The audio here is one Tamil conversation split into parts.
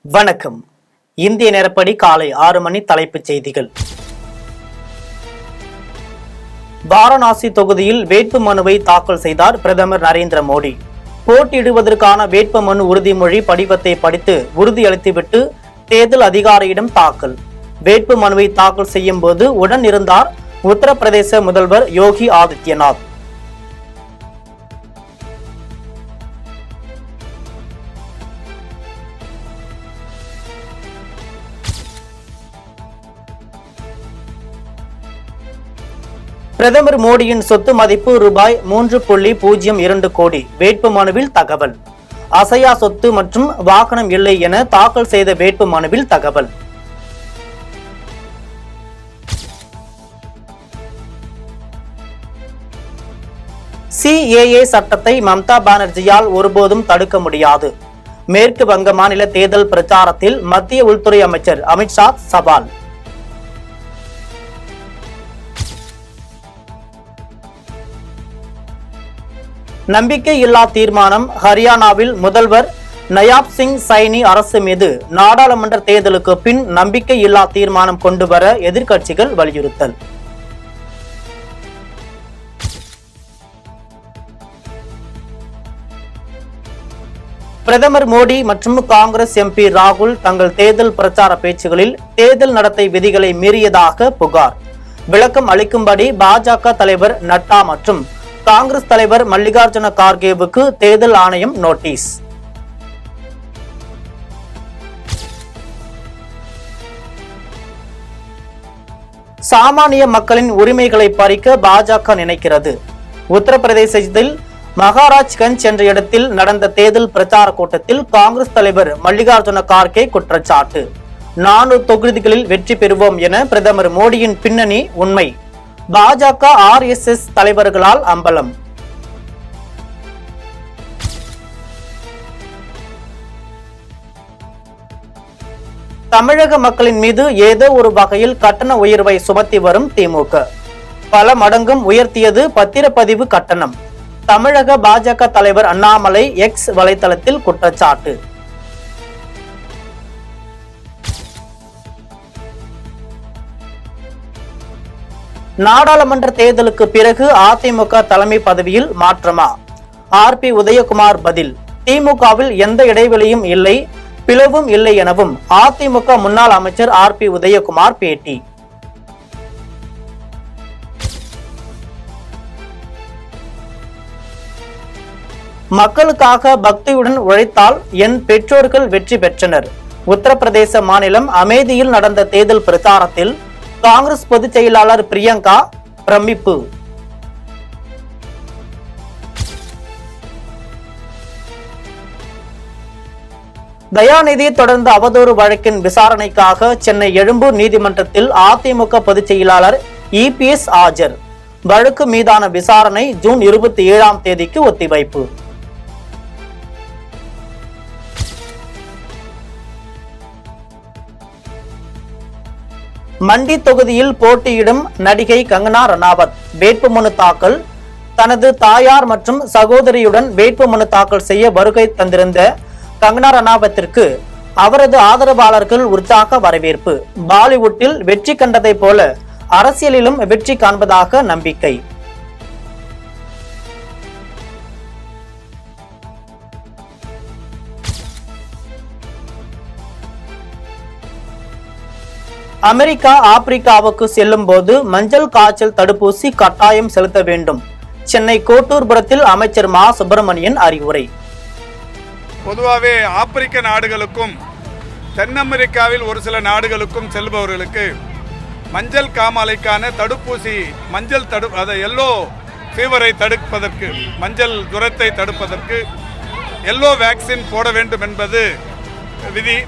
வணக்கம். இந்திய நேரப்படி காலை 6 மணி. தலைப்புச் செய்திகள். வாரணாசி தொகுதியில் வேட்பு மனுவை தாக்கல் செய்தார் பிரதமர் நரேந்திர மோடி. போட்டியிடுவதற்கான வேட்பு மனு உறுதிமொழி படிவத்தை படித்து உறுதியளித்துவிட்டு தேர்தல் அதிகாரியிடம் தாக்கல். வேட்பு மனுவை தாக்கல் செய்யும் போது உடன் இருந்தார் உத்தரப்பிரதேச முதல்வர் யோகி ஆதித்யநாத். பிரதமர் மோடியின் சொத்து மதிப்பு ரூபாய் 3.02 கோடி. வேட்பு மனுவில் தகவல். அசையா சொத்து மற்றும் வாகனம் இல்லை என தாக்கல் செய்த வேட்பு மனுவில் தகவல். CAA சட்டத்தை மம்தா பானர்ஜியால் ஒருபோதும் தடுக்க முடியாது. மேற்கு வங்க மாநில தேர்தல் பிரச்சாரத்தில் மத்திய உள்துறை அமைச்சர் அமித்ஷா சவால். நம்பிக்கை இல்லா தீர்மானம். ஹரியானாவில் முதல்வர் நயாப் சிங் சைனி அரசு மீது நாடாளுமன்ற தேர்தலுக்கு பின் நம்பிக்கை இல்லா தீர்மானம் கொண்டு வர எதிர்க்கட்சிகள் வலியுறுத்தல். பிரதமர் மோடி மற்றும் காங்கிரஸ் MP ராகுல் தங்கள் தேர்தல் பிரச்சார பேச்சுகளில் தேர்தல் நடத்தை விதிகளை மீறியதாக புகார். விளக்கம் அளிக்கும்படி பாஜக தலைவர் நட்டா மற்றும் காங்கிரஸ் தலைவர் மல்லிகார்ஜுன கார்கேவுக்கு தேர்தல் ஆணையம் நோட்டீஸ். சாமானிய மக்களின் உரிமைகளை பறிக்க பாஜக நினைக்கிறது. உத்தரப்பிரதேசத்தில் மகாராஜ்கஞ்ச் என்ற இடத்தில் நடந்த தேர்தல் பிரச்சார கூட்டத்தில் காங்கிரஸ் தலைவர் மல்லிகார்ஜுன கார்கே குற்றச்சாட்டு. 4 தொகுதிகளில் வெற்றி பெறுவோம் என பிரதமர் மோடியின் பின்னணி உண்மை. பாஜக RSS தலைவர்களால் அம்பலம். தமிழக மக்களின் மீது ஏதோ ஒரு வகையில் கட்டண உயர்வை சுமத்தி வரும் திமுக. பல மடங்கும் உயர்த்தியது பத்திரப்பதிவு கட்டணம். தமிழக பாஜக தலைவர் அண்ணாமலை X வலைதளத்தில் குற்றச்சாட்டு. நாடாளுமன்ற தேர்தலுக்கு பிறகு அதிமுக தலைமை பதவியில் மாற்றமா? RP உதயகுமார் பதில். திமுகவில் எந்த இடைவெளியும் இல்லை, பிளவும் இல்லை எனவும் அதிமுக முன்னாள் அமைச்சர் RP உதயகுமார் பேட்டி. மக்களுக்காக பக்தியுடன் உழைத்தால் என் பெற்றோர்கள் வெற்றி பெற்றனர். உத்தரப்பிரதேச மாநிலம் அமேதியில் நடந்த தேர்தல் பிரச்சாரத்தில் காங்கிரஸ் பொதுச் செயலாளர் பிரியங்கா பிரமிப்பு. தயாநிதி தொடர்ந்த அவதூறு வழக்கின் விசாரணைக்காக சென்னை எழும்பூர் நீதிமன்றத்தில் அதிமுக பொதுச் செயலாளர் EPS ஆஜர். வழக்கு மீதான விசாரணை ஜூன் 27ஆம் தேதிக்கு ஒத்திவைப்பு. மண்டி தொகுதியில் போட்டியிடும் நடிகை கங்கனா ரனாவத் வேட்புமனு தாக்கல். தனது தாயார் மற்றும் சகோதரியுடன் வேட்புமனு தாக்கல் செய்ய வருகை தந்திருந்த கங்கனா ரனாவத்திற்கு அவரது ஆதரவாளர்கள் உற்சாக வரவேற்பு. பாலிவுட்டில் வெற்றி கண்டதை போல அரசியலிலும் வெற்றி காண்பதாக நம்பிக்கை. அமெரிக்கா ஆப்பிரிக்காவுக்கு செல்லும் போது மஞ்சள் காய்ச்சல் தடுப்பூசி கட்டாயம் செலுத்த வேண்டும். சென்னை கோட்டூர்புரத்தில் அமைச்சர் மா சுப்பிரமணியன் அறிவுரை. பொதுவாகவே ஆப்பிரிக்க நாடுகளுக்கும் தென் அமெரிக்காவில் ஒரு சில நாடுகளுக்கும் செல்பவர்களுக்கு மஞ்சள் காமாலைக்கான தடுப்பூசி அதை எல்லோ ஃபீவரை தடுப்பதற்கு, மஞ்சள் ஜுரத்தை தடுப்பதற்கு எல்லோ வேக்சின் போட வேண்டும் என்பது விதி.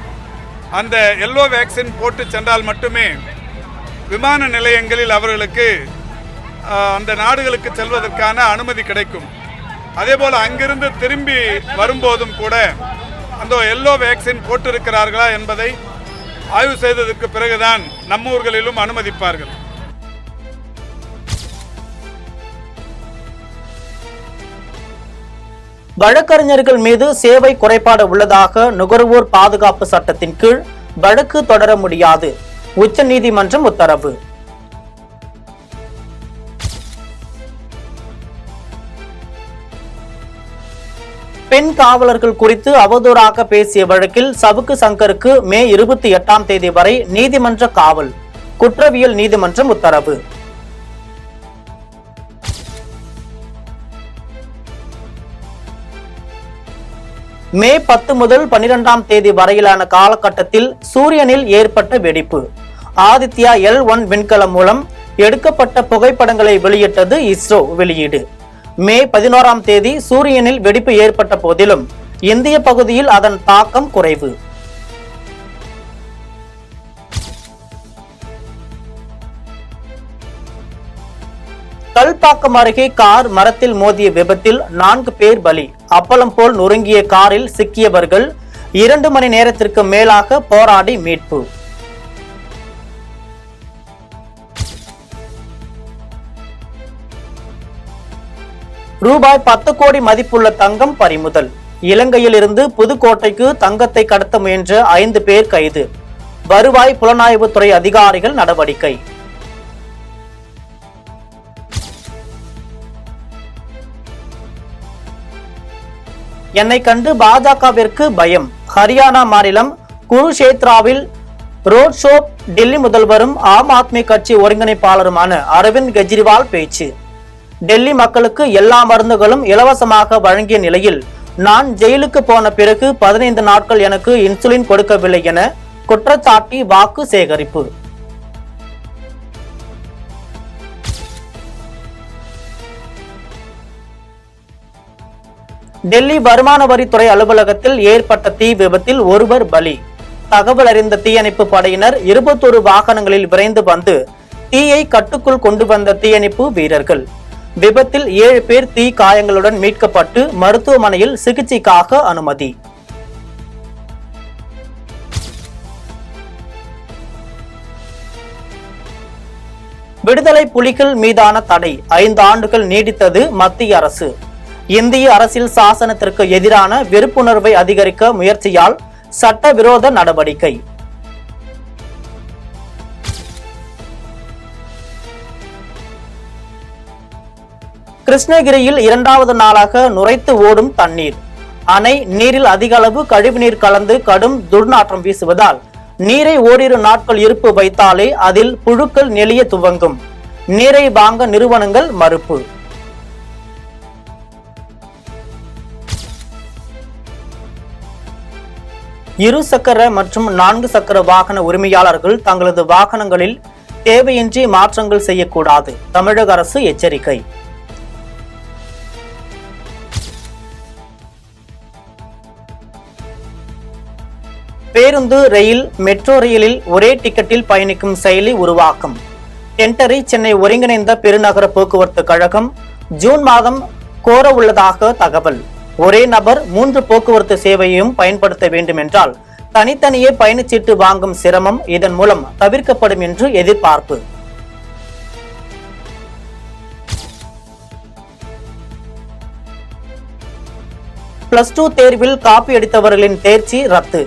அந்த எல்லோ வேக்சின் போட்டு சென்றால் மட்டுமே விமான நிலையங்களில் அவர்களுக்கு அந்த நாடுகளுக்கு செல்வதற்கான அனுமதி கிடைக்கும். அதேபோல் அங்கிருந்து திரும்பி வரும்போதும் கூட அந்த எல்லோ வேக்சின் போட்டிருக்கிறார்களா என்பதை ஆய்வு செய்ததற்கு பிறகுதான் நம்ம ஊர்களிலும் அனுமதிப்பார்கள். வழக்கறிஞர்கள் மீது சேவை குறைபாடு உள்ளதாக நுகர்வோர் பாதுகாப்பு சட்டத்தின் கீழ் வழக்கு தொடர முடியாது. உச்சநீதிமன்றம் உத்தரவு. பெண் காவலர்கள் குறித்து அவதூறாக பேசிய வழக்கில் சவுக்கு சங்கருக்கு மே 28 வரை நீதிமன்ற காவல். குற்றவியல் நீதிமன்றம் உத்தரவு. மே 10 முதல் 12 வரையிலான காலகட்டத்தில் சூரியனில் ஏற்பட்ட வெடிப்பு. ஆதித்யா L1 விண்கலம் மூலம் எடுக்கப்பட்ட புகைப்படங்களை வெளியிட்டது இஸ்ரோ வெளியீடு. மே 11 சூரியனில் வெடிப்பு ஏற்பட்ட போதிலும் இந்திய பகுதியில் அதன் தாக்கம் குறைவு. கல்பாக்கம் அருகே கார் மரத்தில் மோதிய விபத்தில் 4 பேர் பலி. அப்பளம் போல் நொறுங்கிய காரில் சிக்கியவர்கள் 2 மணி நேரத்திற்கு மேலாக போராடி மீட்பு. ரூபாய் 10 கோடி மதிப்புள்ள தங்கம் பறிமுதல். இலங்கையில் இருந்து புதுக்கோட்டைக்கு தங்கத்தை கடத்த முயன்ற 5 பேர் கைது. வருவாய் புலனாய்வுத்துறை அதிகாரிகள் நடவடிக்கை. என்னை கண்டு பாஜகவிற்கு பயம். ஹரியானா மாநிலம் குருஷேத்ராவில் ரோட் ஷோ. டெல்லி முதல்வரும் ஆம் ஆத்மி கட்சி ஒருங்கிணைப்பாளருமான அரவிந்த் கெஜ்ரிவால் பேச்சு. டெல்லி மக்களுக்கு எல்லா மருந்துகளும் இலவசமாக வழங்கிய நிலையில் நான் ஜெயிலுக்கு போன பிறகு 15 நாட்கள் எனக்கு இன்சுலின் கொடுக்கவில்லை என குற்றச்சாட்டி வாக்கு சேகரிப்பு. டெல்லி வருமான வரித்துறை அலுவலகத்தில் ஏற்பட்ட தீ விபத்தில் ஒருவர் பலி. தகவல் அறிந்த தீயணைப்பு படையினர் 21 வாகனங்களில் விரைந்து வந்து தீயை கட்டுக்குள் கொண்டு வந்த தீயணைப்பு வீரர்கள். விபத்தில் 7 பேர் தீ காயங்களுடன் மீட்கப்பட்டு மருத்துவமனையில் சிகிச்சைக்காக அனுமதி. விடுதலை புலிகள் மீதான தடை 5 ஆண்டுகள் நீடித்தது மத்திய அரசு. இந்திய அரசியல் சாசனத்திற்கு எதிரான வெறுப்புணர்வை அதிகரிக்க முயற்சியால் சட்டவிரோத நடவடிக்கை. கிருஷ்ணகிரியில் 2வது நாளாக நுரைத்து ஓடும் தண்ணீர். அணை நீரில் அதிக அளவு கழிவுநீர் கலந்து கடும் துர்நாற்றம் வீசுவதால் நீரை ஓரிரு நாட்கள் இருப்பு வைத்தாலே அதில் புழுக்கள் நெளிய துவங்கும். நீரை வாங்க நிறுவனங்கள் மறுப்பு. இரு சக்கர மற்றும் 4 சக்கர வாகன உரிமையாளர்கள் தங்களது வாகனங்களில் தேவையின்றி மாற்றங்கள் செய்யக்கூடாது. தமிழக அரசு எச்சரிக்கை. பேருந்து, ரயில், மெட்ரோ ரயிலில் ஒரே டிக்கெட்டில் பயணிக்கும் செயலி உருவாக்கம். டெண்டரை சென்னை ஒருங்கிணைந்த பெருநகர போக்குவரத்து கழகம் ஜூன் மாதம் கோர உள்ளதாக தகவல். ஒரே நபர் 3 போக்குவரத்து சேவையையும் பயன்படுத்த வேண்டும் என்றால் தனித்தனியே பயணச்சீட்டு வாங்கும் சிரமம் இதன் மூலம் தவிர்க்கப்படும் என்று எதிர்பார்ப்பு. +2 தேர்வில் காப்பி அடித்தவர்களின் தேர்ச்சி ரத்து.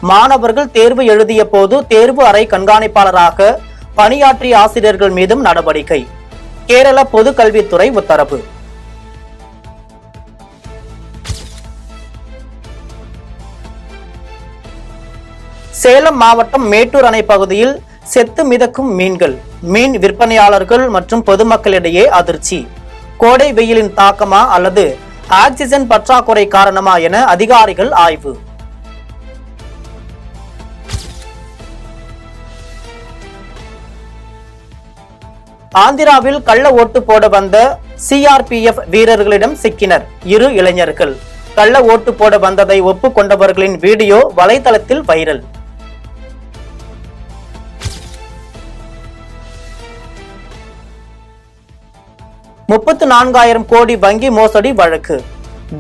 மாணவர்கள் தேர்வு எழுதிய போது தேர்வு அறை கண்காணிப்பாளராக பணியாற்றிய ஆசிரியர்கள் மீதும் நடவடிக்கை. கேரள பொது கல்வித்துறை உத்தரவு. சேலம் மாவட்டம் மேட்டூர் அணை பகுதியில் செத்து மிதக்கும் மீன்கள். மீன் விற்பனையாளர்கள் மற்றும் பொதுமக்களிடையே அதிர்ச்சி. கோடை வெயிலின் தாக்கமா அல்லது ஆக்சிஜன் பற்றாக்குறை காரணமா என அதிகாரிகள் ஆய்வு. ஆந்திராவில் கள்ள ஓட்டு போட வந்த CRPF வீரர்களிடம் சிக்கினர் 2 இளைஞர்கள். கள்ள ஓட்டு போட வந்ததை ஒப்புக்கொண்டவர்களின் வீடியோ வலைதளத்தில் வைரல். $34,000 கோடி வங்கி மோசடி வழக்கு.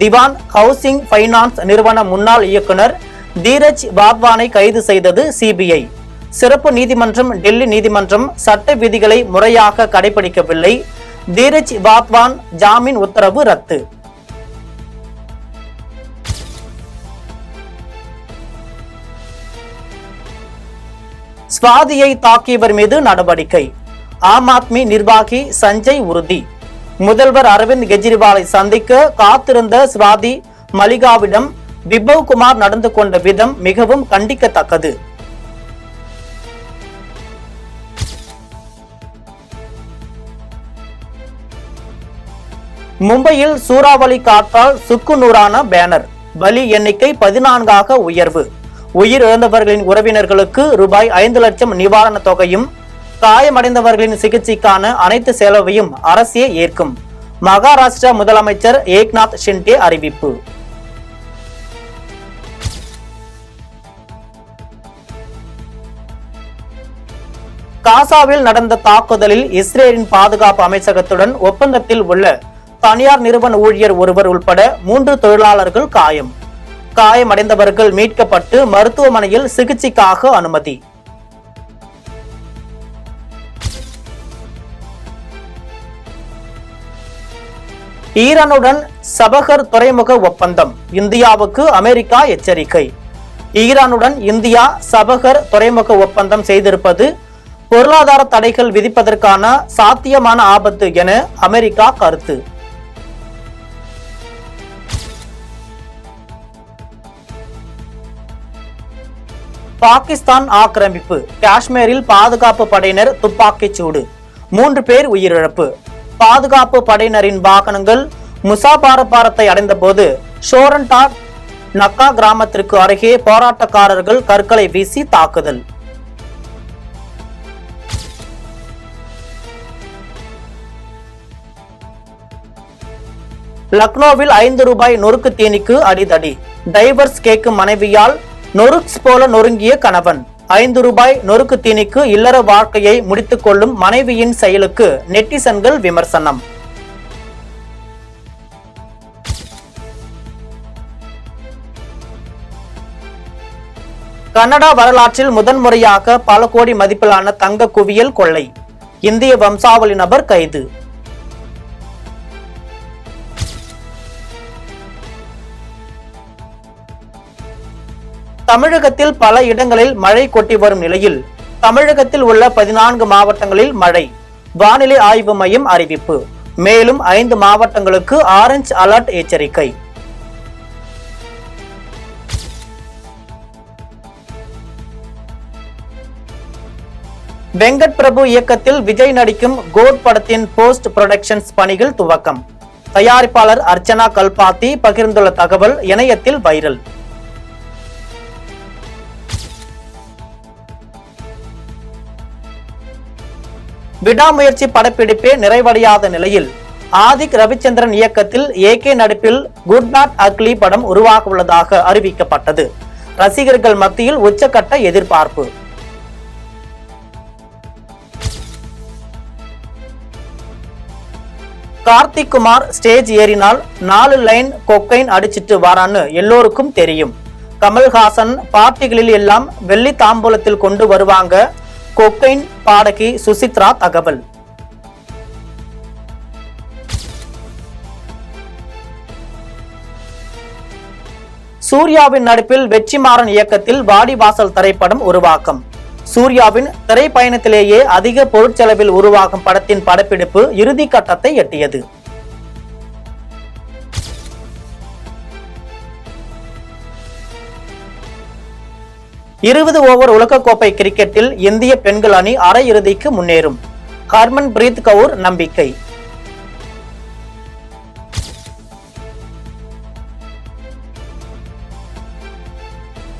திவான் ஹவுசிங் பைனான்ஸ் நிறுவன முன்னாள் இயக்குனர் தீரஜ் வாத்வானை கைது செய்தது CBI. சிறப்பு நீதிமன்றம் டெல்லி நீதிமன்றம் சட்ட விதிகளை முறையாக கடைபிடிக்கவில்லை. தீரஜ் வாத்வான் ஜாமீன் உத்தரவு ரத்து. ஸ்வாதியை தாக்கியவர் மீது நடவடிக்கை. ஆம் ஆத்மி நிர்வாகி சஞ்சய் உறுதி. முதல்வர் அரவிந்த் கெஜ்ரிவாலை சந்திக்க காத்திருந்த ஸ்வாதி மலிகாவிடம் விபவ் குமார் நடந்து கொண்ட விதம் மிகவும் கண்டிக்கத்தக்கது. மும்பையில் சூறாவளி காற்றால் சுக்குநூறான பேனர். பலி எண்ணிக்கை 14ஆக உயர்வு. உயிரிழந்தவர்களின் உறவினர்களுக்கு ரூபாய் 5 லட்சம் நிவாரண தொகையும் காயமடைந்தவர்களின் சிகிச்சைக்கான அனைத்து செலவையும் அரசே ஏற்கும். மகாராஷ்டிரா முதலமைச்சர் ஏக்நாத் ஷிண்டே அறிவிப்பு. காசாவில் நடந்த தாக்குதலில் இஸ்ரேலின் பாதுகாப்பு அமைச்சகத்துடன் ஒப்பந்தத்தில் உள்ள தனியார் நிறுவன ஊழியர் ஒருவர் உட்பட 3 தொழிலாளர்கள் காயம். காயமடைந்தவர்கள் மீட்கப்பட்டு மருத்துவமனையில் சிகிச்சைக்காக அனுமதி. ஈரானுடன் சபகர் துறைமுக ஒப்பந்தம். இந்தியாவுக்கு அமெரிக்கா எச்சரிக்கை. ஈரானுடன் இந்தியா சபகர் துறைமுக ஒப்பந்தம் செய்திருப்பது பொருளாதார தடைகள் விதிப்பதற்கான சாத்தியமான ஆபத்து என அமெரிக்கா கருத்து. பாகிஸ்தான் ஆக்கிரமிப்பு. காஷ்மீரில் பாதுகாப்பு படையினர் துப்பாக்கிச் சூடு. 3 பேர் உயிரிழப்பு. பாதுகாப்பு படையினரின் வாகனங்கள் முசாபாரபாரத்தை அடைந்த போது ஷோரன்டா நக்கா கிராமத்திற்கு அருகே போராட்டக்காரர்கள் கற்களை வீசி தாக்குதல். லக்னோவில் 5 ரூபாய் நொறுக்கு தீனிக்கு அடிதடி. டைவர்ஸ் கேட்கும் மனைவியால் நொறுக்ஸ் போல நொறுங்கிய கணவன். 5 ரூபாய் நொறுக்கு தீனிக்கு இல்லற வாழ்க்கையை முடித்துக் கொள்ளும் மனைவியின் செயலுக்கு நெட்டிசன்கள் விமர்சனம். கனடா வரலாற்றில் முதன்முறையாக பல கோடி மதிப்பிலான தங்க குவியல் கொள்ளை. இந்திய வம்சாவளி நபர் கைது. தமிழகத்தில் பல இடங்களில் மழை கொட்டி வரும் நிலையில் தமிழகத்தில் உள்ள 14 மாவட்டங்களில் மழை. வானிலை ஆய்வு மையம் அறிவிப்பு. மேலும் 5 மாவட்டங்களுக்கு ஆரஞ்சு அலர்ட் எச்சரிக்கை. வெங்கட் பிரபு இயக்கத்தில் விஜய் நடிக்கும் கோட் படத்தின் போஸ்ட் புரொடக்ஷன்ஸ் பணிகள் துவக்கம். தயாரிப்பாளர் அர்ச்சனா கல்பாத்தி பகிர்ந்துள்ள தகவல் இணையத்தில் வைரல். விடாமுயற்சி படப்பிடிப்பே நிறைவடையாத நிலையில் ஆதிக் ரவிச்சந்திரன் இயக்கத்தில் ஏகே நடிப்பில் குட் பேட் அக்லி படம் உருவாக உள்ளதாக அறிவிக்கப்பட்டது. ரசிகர்கள் மத்தியில் உச்சக்கட்ட எதிர்பார்ப்பு. கார்த்திக் குமார் ஸ்டேஜ் ஏறினால் 4 லைன் கொக்கைன் அடிச்சிட்டு வரான்னு எல்லோருக்கும் தெரியும். கமல்ஹாசன் பார்ட்டிகளில் எல்லாம் வெள்ளி தாம்பூலத்தில் கொண்டு வருவாங்க. கொக்கைன் பாடகி சுசித்ரா தகவல். சூர்யாவின் நடிப்பில் வெற்றிமாறன் இயக்கத்தில் வாடிவாசல் திரைப்படம் உருவாக்கம். சூர்யாவின் திரைப்பயணத்திலேயே அதிக பொருட்செலவில் உருவாகும் படத்தின் படப்பிடிப்பு இறுதி கட்டத்தை எட்டியது. இருபது ஓவர் உலகக்கோப்பை கிரிக்கெட்டில் இந்திய பெண்கள் அணி அரையிறுதிக்கு முன்னேறும். ஹர்மன் பிரீத் கவுர் நம்பிக்கை.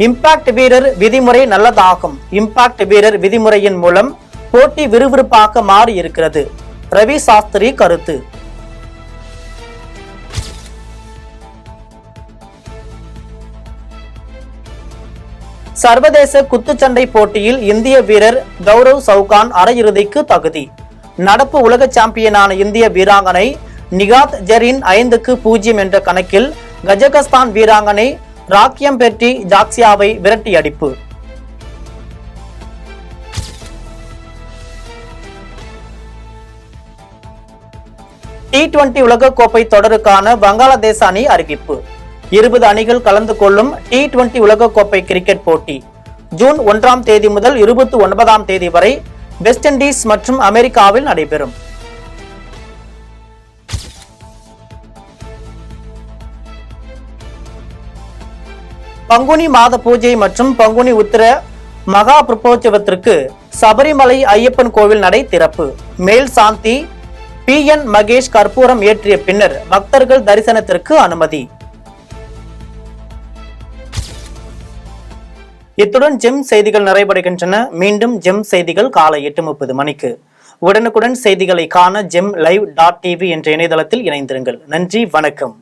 இம்பாக்ட் வீரர் விதிமுறை நல்லதாகும். இம்பாக்ட் வீரர் விதிமுறையின் மூலம் போட்டி விறுவிறுப்பாக மாறி இருக்கிறது. ரவி சாஸ்திரி கருத்து. சர்வதேச குத்துச்சண்டை போட்டியில் இந்திய வீரர் கௌரவ் சவுகான் அரையிறுதிக்கு தகுதி. நடப்பு உலக சாம்பியனான இந்திய வீராங்கனை நிகாத் ஜெரின் 5-0 என்ற கணக்கில் கஜகஸ்தான் வீராங்கனை ராக்கியம்பெட்டி ஜாக்சியாவை விரட்டி அடிப்பு. T20 உலகக்கோப்பை தொடருக்கான வங்காளதேச அணி அறிவிப்பு. 20 அணிகள் கலந்து கொள்ளும் T20 உலகக்கோப்பை கிரிக்கெட் போட்டி ஜூன் 1ஆம் தேதி முதல் 29ஆம் தேதி வரை வெஸ்ட் இண்டீஸ் மற்றும் அமெரிக்காவில் நடைபெறும். பங்குனி மாத பூஜை மற்றும் பங்குனி உத்திர மகா பிரபோற்சவத்திற்கு சபரிமலை ஐயப்பன் கோவில் நடை திறப்பு. மேல் சாந்தி PN மகேஷ் கற்பூரம் ஏற்றிய பின்னர் பக்தர்கள் தரிசனத்திற்கு அனுமதி. இத்துடன் ஜெம் செய்திகள் நிறைவடைகின்றன. மீண்டும் ஜெம் செய்திகள் காலை 8:30 மணிக்கு. உடனுக்குடன் செய்திகளை காண GemLive.tv என்ற இணையதளத்தில் இணைந்திருங்கள். நன்றி, வணக்கம்.